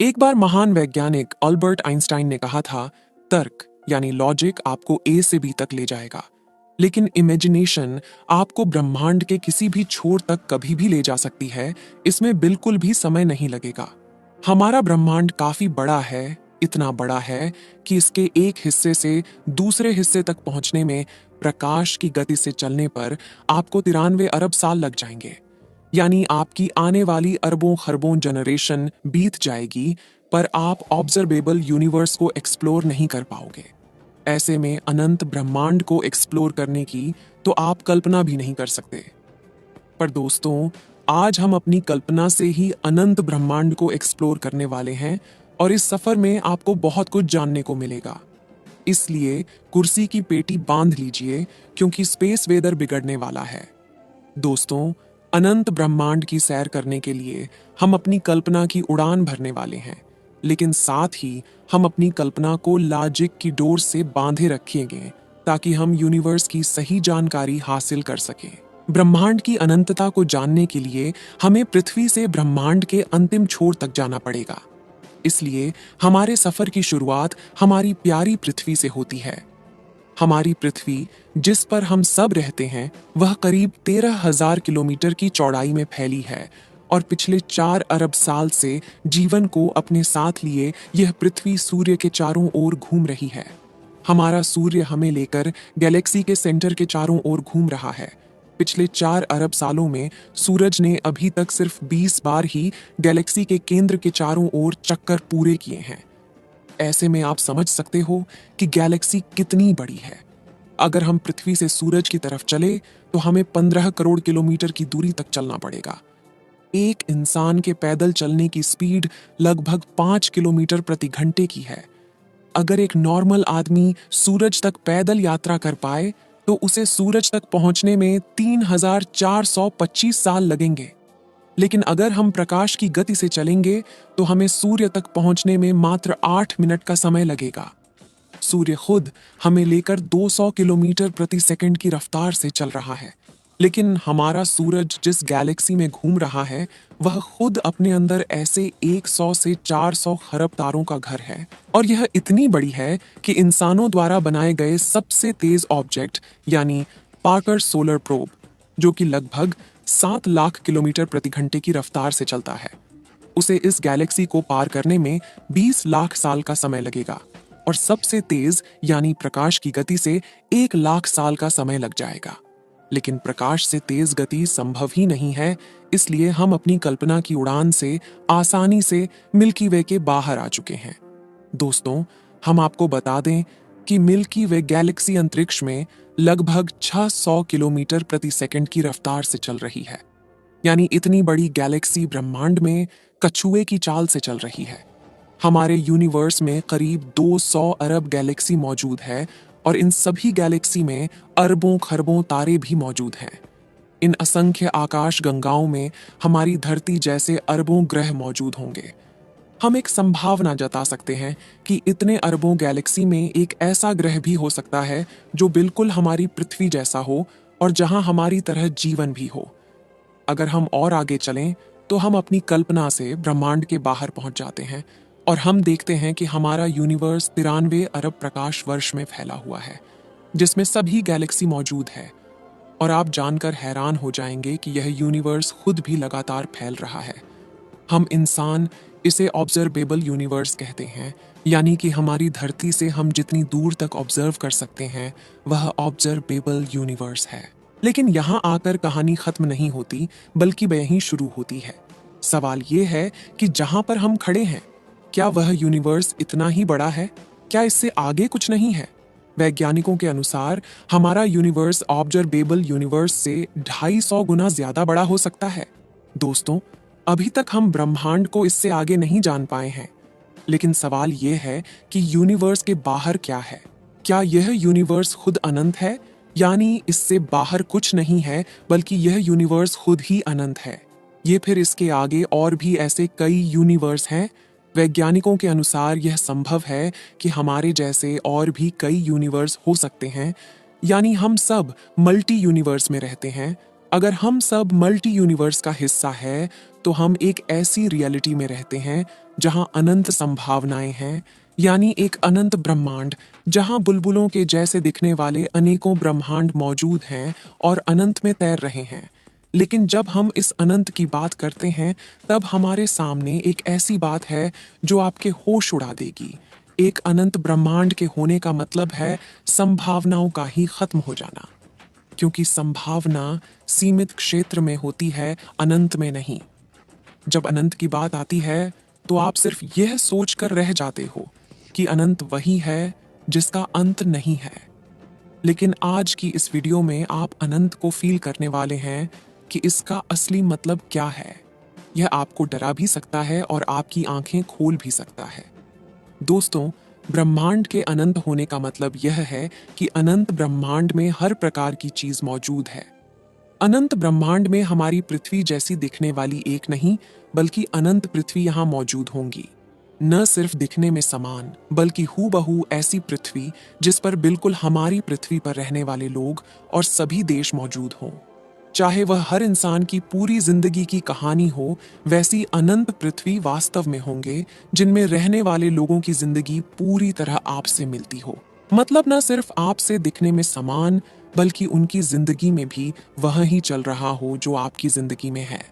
एक बार महान वैज्ञानिक अल्बर्ट आइंस्टाइन ने कहा था, तर्क यानी लॉजिक आपको ए से बी तक ले जाएगा, लेकिन इमेजिनेशन आपको ब्रह्मांड के किसी भी छोर तक कभी भी ले जा सकती है। इसमें बिल्कुल भी समय नहीं लगेगा। हमारा ब्रह्मांड काफी बड़ा है, इतना बड़ा है कि इसके एक हिस्से से दूसरे हिस्से तक पहुंचने में प्रकाश की गति से चलने पर आपको 93 अरब साल लग जाएंगे। यानी आपकी आने वाली अरबों खरबों जनरेशन बीत जाएगी, पर आप ऑब्जर्वेबल यूनिवर्स को एक्सप्लोर नहीं कर पाओगे। ऐसे में अनंत ब्रह्मांड को एक्सप्लोर करने की तो आप कल्पना भी नहीं कर सकते। पर दोस्तों, आज हम अपनी कल्पना से ही अनंत ब्रह्मांड को एक्सप्लोर करने वाले हैं और इस सफर में आपको बहुत कुछ जानने को मिलेगा। इसलिए कुर्सी की पेटी बांध लीजिए, क्योंकि स्पेस वेदर बिगड़ने वाला है। दोस्तों, अनंत ब्रह्मांड की सैर करने के लिए हम अपनी कल्पना की उड़ान भरने वाले हैं, लेकिन साथ ही हम अपनी कल्पना को लॉजिक की डोर से बांधे रखेंगे ताकि हम यूनिवर्स की सही जानकारी हासिल कर सकें। ब्रह्मांड की अनंतता को जानने के लिए हमें पृथ्वी से ब्रह्मांड के अंतिम छोर तक जाना पड़ेगा। इसलिए हमारे सफर की शुरुआत हमारी प्यारी पृथ्वी से होती है। हमारी पृथ्वी, जिस पर हम सब रहते हैं, वह करीब 13,000 किलोमीटर की चौड़ाई में फैली है और पिछले 4 अरब साल से जीवन को अपने साथ लिए यह पृथ्वी सूर्य के चारों ओर घूम रही है। हमारा सूर्य हमें लेकर गैलेक्सी के सेंटर के चारों ओर घूम रहा है। पिछले 4 अरब सालों में सूरज ने अभी तक सिर्फ 20 बार ही गैलेक्सी के केंद्र के चारों ओर चक्कर पूरे किए हैं। ऐसे में आप समझ सकते हो कि गैलेक्सी कितनी बड़ी है। अगर हम पृथ्वी से सूरज की तरफ चले तो हमें 15 करोड़ किलोमीटर की दूरी तक चलना पड़ेगा। एक इंसान के पैदल चलने की स्पीड लगभग 5 किलोमीटर प्रति घंटे की है। अगर एक नॉर्मल आदमी सूरज तक पैदल यात्रा कर पाए तो उसे सूरज तक पहुंचने में 3,425 साल लगेंगे। लेकिन अगर हम प्रकाश की गति से चलेंगे तो हमें सूर्य तक पहुंचने में मात्र 8 मिनट का समय लगेगा। सूर्य खुद हमें लेकर 200 किलोमीटर प्रति सेकंड की रफ्तार से चल रहा है, लेकिन हमारा सूरज जिस गैलेक्सी में घूम रहा है वह खुद अपने अंदर ऐसे 100 से 400 खरब तारों का घर है। और यह इतनी बड़ी है कि इंसानों द्वारा बनाए गए सबसे तेज ऑब्जेक्ट यानी पार्कर सोलर प्रोब, जो कि लगभग 7 लाख किलोमीटर प्रति घंटे की रफ्तार से चलता है, उसे इस गैलेक्सी को पार करने में 20 लाख साल का समय लगेगा और सबसे तेज यानी प्रकाश की गति से 1 लाख साल का समय लग जाएगा। लेकिन प्रकाश से तेज गति संभव ही नहीं है, इसलिए हम अपनी कल्पना की उड़ान से आसानी से मिल्की वे के बाहर आ चुके हैं। दोस्तों, हम आपको बता दें कि मिल्की वे गैलेक्सी अंतरिक्ष में लगभग 600 किलोमीटर प्रति सेकंड की रफ्तार से चल रही है। यानी इतनी बड़ी गैलेक्सी ब्रह्मांड में कछुए की चाल से चल रही है। हमारे यूनिवर्स में करीब 200 अरब गैलेक्सी मौजूद है और इन सभी गैलेक्सी में अरबों खरबों तारे भी मौजूद हैं। इन असंख्य आकाश गंगाओं में हमारी धरती जैसे अरबों ग्रह मौजूद होंगे। हम एक संभावना जता सकते हैं कि इतने अरबों गैलेक्सी में एक ऐसा ग्रह भी हो सकता है जो बिल्कुल हमारी पृथ्वी जैसा हो और जहां हमारी तरह जीवन भी हो। अगर हम और आगे चलें तो हम अपनी कल्पना से ब्रह्मांड के बाहर पहुंच जाते हैं और हम देखते हैं कि हमारा यूनिवर्स 93 अरब प्रकाश वर्ष में फैला हुआ है, जिसमें सभी गैलेक्सी मौजूद है। और आप जानकर हैरान हो जाएंगे कि यह यूनिवर्स खुद भी लगातार फैल रहा है। हम इंसान इसे ऑब्जर्वेबल यूनिवर्स कहते हैं, यानी कि हमारी धरती से हम जितनी दूर तक ऑब्जर्व कर सकते हैं वह ऑब्जर्वेबल यूनिवर्स है। लेकिन यहाँ आकर कहानी खत्म नहीं होती, बल्कि वहीं शुरू होती है। सवाल ये है कि जहाँ पर हम खड़े हैं, क्या वह यूनिवर्स इतना ही बड़ा है? क्या इससे आगे कुछ नहीं है? वैज्ञानिकों के अनुसार हमारा यूनिवर्स ऑब्जर्वेबल यूनिवर्स से 250 गुना ज्यादा बड़ा हो सकता है। दोस्तों, अभी तक हम ब्रह्मांड को इससे आगे नहीं जान पाए हैं, लेकिन सवाल यह है कि यूनिवर्स के बाहर क्या है? क्या यह यूनिवर्स खुद अनंत है, यानी इससे बाहर कुछ नहीं है, बल्कि यह यूनिवर्स खुद ही अनंत है? ये फिर इसके आगे और भी ऐसे कई यूनिवर्स हैं? वैज्ञानिकों के अनुसार यह संभव है कि हमारे जैसे और भी कई यूनिवर्स हो सकते हैं, यानी हम सब मल्टी यूनिवर्स में रहते हैं अगर हम सब मल्टी यूनिवर्स का हिस्सा है तो हम एक ऐसी रियलिटी में रहते हैं जहां अनंत संभावनाएं हैं, यानी एक अनंत ब्रह्मांड जहां बुलबुलों के जैसे दिखने वाले अनेकों ब्रह्मांड मौजूद हैं और अनंत में तैर रहे हैं। लेकिन जब हम इस अनंत की बात करते हैं तब हमारे सामने एक ऐसी बात है जो आपके होश उड़ा देगी। एक अनंत ब्रह्मांड के होने का मतलब है संभावनाओं का ही खत्म हो जाना, क्योंकि संभावना सीमित क्षेत्र में होती है, अनंत में नहीं। जब अनंत की बात आती है तो आप सिर्फ यह सोचकर रह जाते हो कि अनंत वही है जिसका अंत नहीं है। लेकिन आज की इस वीडियो में आप अनंत को फील करने वाले हैं कि इसका असली मतलब क्या है। यह आपको डरा भी सकता है और आपकी आंखें खोल भी सकता है। दोस्तों, ब्रह्मांड के अनंत होने का मतलब यह है कि अनंत ब्रह्मांड में हर प्रकार की चीज मौजूद है। अनंत ब्रह्मांड में हमारी पृथ्वी जैसी दिखने वाली एक नहीं, बल्कि अनंत पृथ्वी यहाँ मौजूद होंगी। न सिर्फ दिखने में समान, बल्कि हूबहू ऐसी पृथ्वी जिस पर बिल्कुल हमारी पृथ्वी पर रहने वाले लोग और सभी देश मौजूद हों। चाहे वह हर इंसान की पूरी जिंदगी की कहानी हो, वैसी अनंत पृथ्वी वास्तव में होंगे जिनमें रहने वाले लोगों की जिंदगी पूरी तरह आपसे मिलती हो। मतलब न सिर्फ आपसे दिखने में समान, बल्कि उनकी जिंदगी में भी वह ही चल रहा हो जो आपकी जिंदगी में है।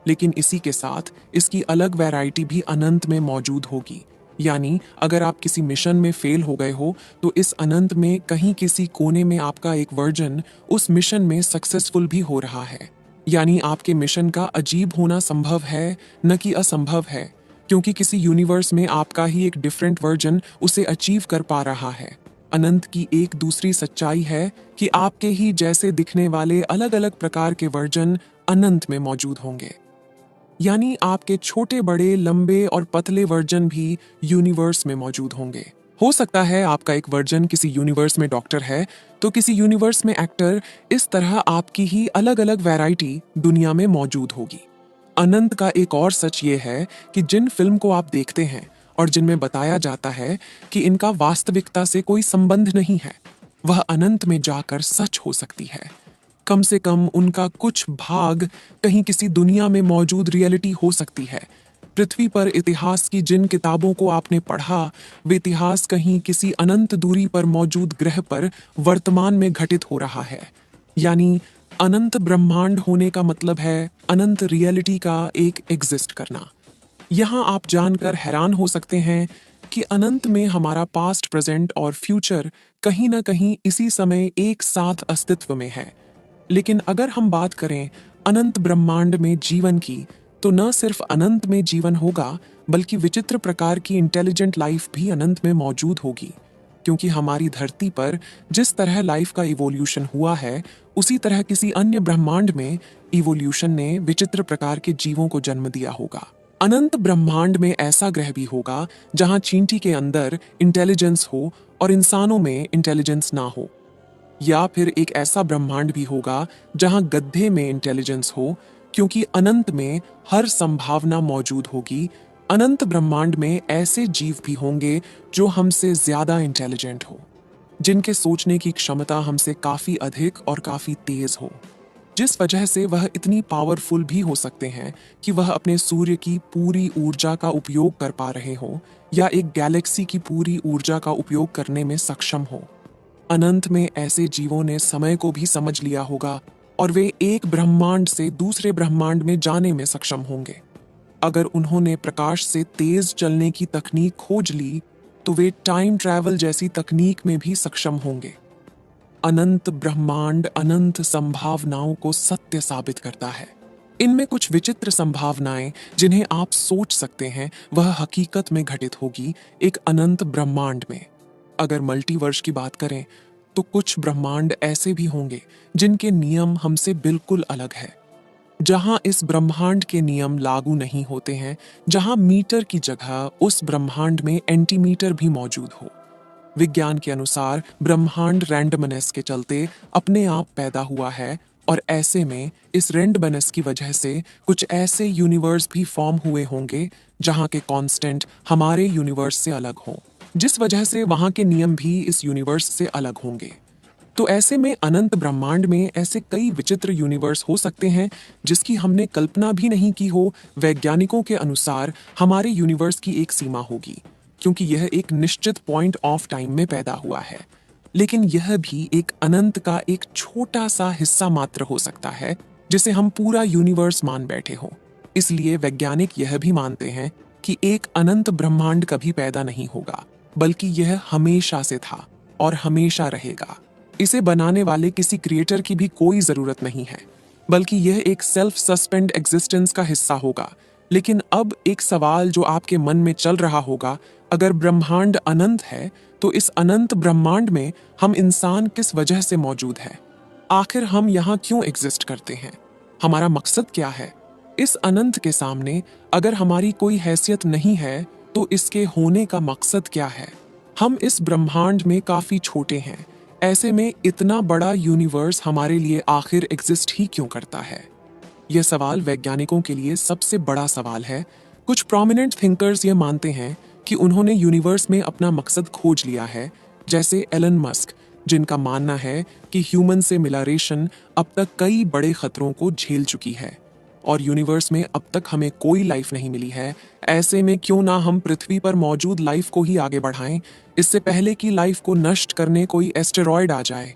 लेकिन इसी के साथ इसकी अलग वैरायटी भी अनंत में मौजूद होगी। यानी अगर आप किसी मिशन में फेल हो गए हो तो इस अनंत में कहीं किसी कोने में आपका एक वर्जन उस मिशन में सक्सेसफुल भी हो रहा है। यानी आपके मिशन का अजीब होना संभव है, न कि असंभव है, क्योंकि किसी यूनिवर्स में आपका ही एक डिफरेंट वर्जन उसे अचीव कर पा रहा है। अनंत की एक दूसरी सच्चाई है कि आपके ही जैसे दिखने वाले अलग अलग प्रकार के वर्जन अनंत में मौजूद होंगे। यानी आपके छोटे बड़े लंबे और पतले वर्जन भी यूनिवर्स में मौजूद होंगे। हो सकता है आपका एक वर्जन किसी यूनिवर्स में डॉक्टर है तो किसी यूनिवर्स में एक्टर। इस तरह आपकी ही अलग अलग वैरायटी दुनिया में मौजूद होगी। अनंत का एक और सच ये है कि जिन फिल्म को आप देखते हैं और जिनमें बताया जाता है कि इनका वास्तविकता से कोई संबंध नहीं है, वह अनंत में जाकर सच हो सकती है। कम से कम उनका कुछ भाग कहीं किसी दुनिया में मौजूद रियलिटी हो सकती है। पृथ्वी पर इतिहास की जिन किताबों को आपने पढ़ा, वे इतिहास कहीं किसी अनंत दूरी पर मौजूद ग्रह पर वर्तमान में घटित हो रहा है। यानी अनंत ब्रह्मांड होने का मतलब है अनंत रियलिटी का एक एग्जिस्ट करना। यहाँ आप जानकर हैरान हो सकते हैं कि अनंत में हमारा पास्ट, प्रेजेंट और फ्यूचर कहीं ना कहीं इसी समय एक साथ अस्तित्व में है। लेकिन अगर हम बात करें अनंत ब्रह्मांड में जीवन की, तो न सिर्फ अनंत में जीवन होगा, बल्कि विचित्र प्रकार की इंटेलिजेंट लाइफ भी अनंत में मौजूद होगी। क्योंकि हमारी धरती पर जिस तरह लाइफ का इवोल्यूशन हुआ है, उसी तरह किसी अन्य ब्रह्मांड में इवोल्यूशन ने विचित्र प्रकार के जीवों को जन्म दिया होगा। अनंत ब्रह्मांड में ऐसा ग्रह भी होगा जहां चींटी के अंदर इंटेलिजेंस हो और इंसानों में इंटेलिजेंस ना हो। या फिर एक ऐसा ब्रह्मांड भी होगा जहां गड्ढे में इंटेलिजेंस हो, क्योंकि अनंत में हर संभावना मौजूद होगी। अनंत ब्रह्मांड में ऐसे जीव भी होंगे जो हमसे ज्यादा इंटेलिजेंट हो, जिनके सोचने की क्षमता हमसे काफी अधिक और काफी तेज हो, जिस वजह से वह इतनी पावरफुल भी हो सकते हैं कि वह अपने सूर्य की पूरी ऊर्जा का उपयोग कर पा रहे हो या एक गैलेक्सी की पूरी ऊर्जा का उपयोग करने में सक्षम हो। अनंत में ऐसे जीवों ने समय को भी समझ लिया होगा और वे एक ब्रह्मांड से दूसरे ब्रह्मांड में जाने में सक्षम होंगे। अगर उन्होंने प्रकाश से तेज चलने की तकनीक खोज ली तो वे टाइम ट्रैवल जैसी तकनीक में भी सक्षम होंगे। अनंत ब्रह्मांड अनंत संभावनाओं को सत्य साबित करता है। इनमें कुछ विचित्र संभावनाएं जिन्हें आप सोच सकते हैं, वह हकीकत में घटित होगी एक अनंत ब्रह्मांड में। अगर मल्टीवर्स की बात करें तो कुछ ब्रह्मांड ऐसे भी होंगे जिनके नियम हमसे बिल्कुल अलग है, जहां इस ब्रह्मांड के नियम लागू नहीं होते हैं, जहां मीटर की जगह उस ब्रह्मांड में एंटीमीटर भी मौजूद हो। विज्ञान के अनुसार ब्रह्मांड रैंडमनेस के चलते अपने आप पैदा हुआ है और ऐसे में इस रैंडमनेस की वजह से कुछ ऐसे यूनिवर्स भी फॉर्म हुए होंगे जहां के कांस्टेंट हमारे यूनिवर्स से अलग हों, जिस वजह से वहां के नियम भी इस यूनिवर्स से अलग होंगे। तो ऐसे में अनंत ब्रह्मांड में ऐसे कई विचित्र यूनिवर्स हो सकते हैं जिसकी हमने कल्पना भी नहीं की हो। वैज्ञानिकों के अनुसार हमारे यूनिवर्स की एक सीमा होगी, क्योंकि यह एक निश्चित पॉइंट ऑफ टाइम में पैदा हुआ है। लेकिन यह भी एक अनंत का एक छोटा सा हिस्सा मात्र हो सकता है, जिसे हम पूरा यूनिवर्स मान बैठे हों। इसलिए वैज्ञानिक यह भी मानते हैं कि एक अनंत ब्रह्मांड कभी पैदा नहीं होगा, बल्कि यह हमेशा से था और हमेशा रहेगा। इसे बनाने वाले किसी क्रिएटर की भी कोई जरूरत नहीं है, बल्कि यह एक सेल्फ सस्पेंड एग्जिस्टेंस का हिस्सा होगा। लेकिन अब एक सवाल जो आपके मन में चल रहा होगा, अगर ब्रह्मांड अनंत है तो इस अनंत ब्रह्मांड में हम इंसान किस वजह से मौजूद है? आखिर हम यहाँ क्यों एग्जिस्ट करते हैं? हमारा मकसद क्या है? इस अनंत के सामने अगर हमारी कोई हैसियत नहीं है तो इसके होने का मकसद क्या है? हम इस ब्रह्मांड में काफी छोटे हैं, ऐसे में इतना बड़ा यूनिवर्स हमारे लिए आखिर एग्जिस्ट ही क्यों करता है? यह सवाल वैज्ञानिकों के लिए सबसे बड़ा सवाल है। कुछ प्रोमिनेंट थिंकर्स ये मानते हैं कि उन्होंने यूनिवर्स में अपना मकसद खोज लिया है, जैसे एलन मस्क, जिनका मानना है कि ह्यूमन से मिला रेशन अब तक कई बड़े खतरों को झेल चुकी है और यूनिवर्स में अब तक हमें कोई लाइफ नहीं मिली है। ऐसे में क्यों ना हम पृथ्वी पर मौजूद लाइफ को ही आगे बढ़ाएं, इससे पहले कि लाइफ को नष्ट करने कोई एस्टेरॉयड आ जाए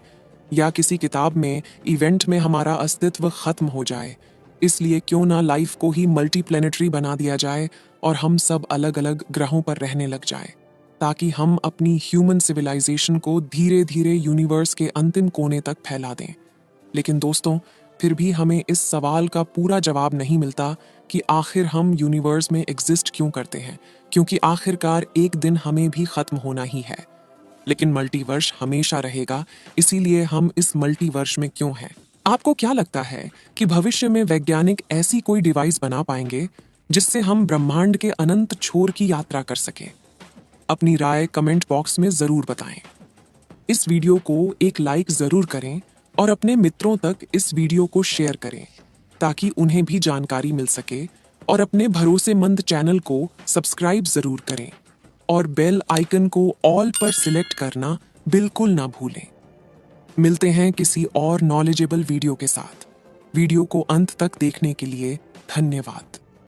या किसी किताब में इवेंट में हमारा अस्तित्व खत्म हो जाए। इसलिए क्यों ना लाइफ को ही मल्टीप्लैनेटरी बना दिया जाए और हम सब अलग अलग ग्रहों पर रहने लग जाए, ताकि हम अपनी ह्यूमन सिविलाइजेशन को धीरे धीरे यूनिवर्स के अंतिम कोने तक फैला दें। लेकिन दोस्तों, फिर भी हमें इस सवाल का पूरा जवाब नहीं मिलता कि आखिर हम यूनिवर्स में एग्जिस्ट क्यों करते हैं, क्योंकि आखिरकार एक दिन हमें भी खत्म होना ही है। लेकिन मल्टीवर्स हमेशा रहेगा, इसीलिए हम इस मल्टीवर्स में क्यों हैं? आपको क्या लगता है कि भविष्य में वैज्ञानिक ऐसी कोई डिवाइस बना पाएंगे जिससे हम ब्रह्मांड के अनंत छोर की यात्रा कर सकें? अपनी राय कमेंट बॉक्स में जरूर बताएं। इस वीडियो को एक लाइक जरूर करें और अपने मित्रों तक इस वीडियो को शेयर करें, ताकि उन्हें भी जानकारी मिल सके। और अपने भरोसेमंद चैनल को सब्सक्राइब जरूर करें और बेल आइकन को ऑल पर सिलेक्ट करना बिल्कुल ना भूलें। मिलते हैं किसी और नॉलेजेबल वीडियो के साथ। वीडियो को अंत तक देखने के लिए धन्यवाद।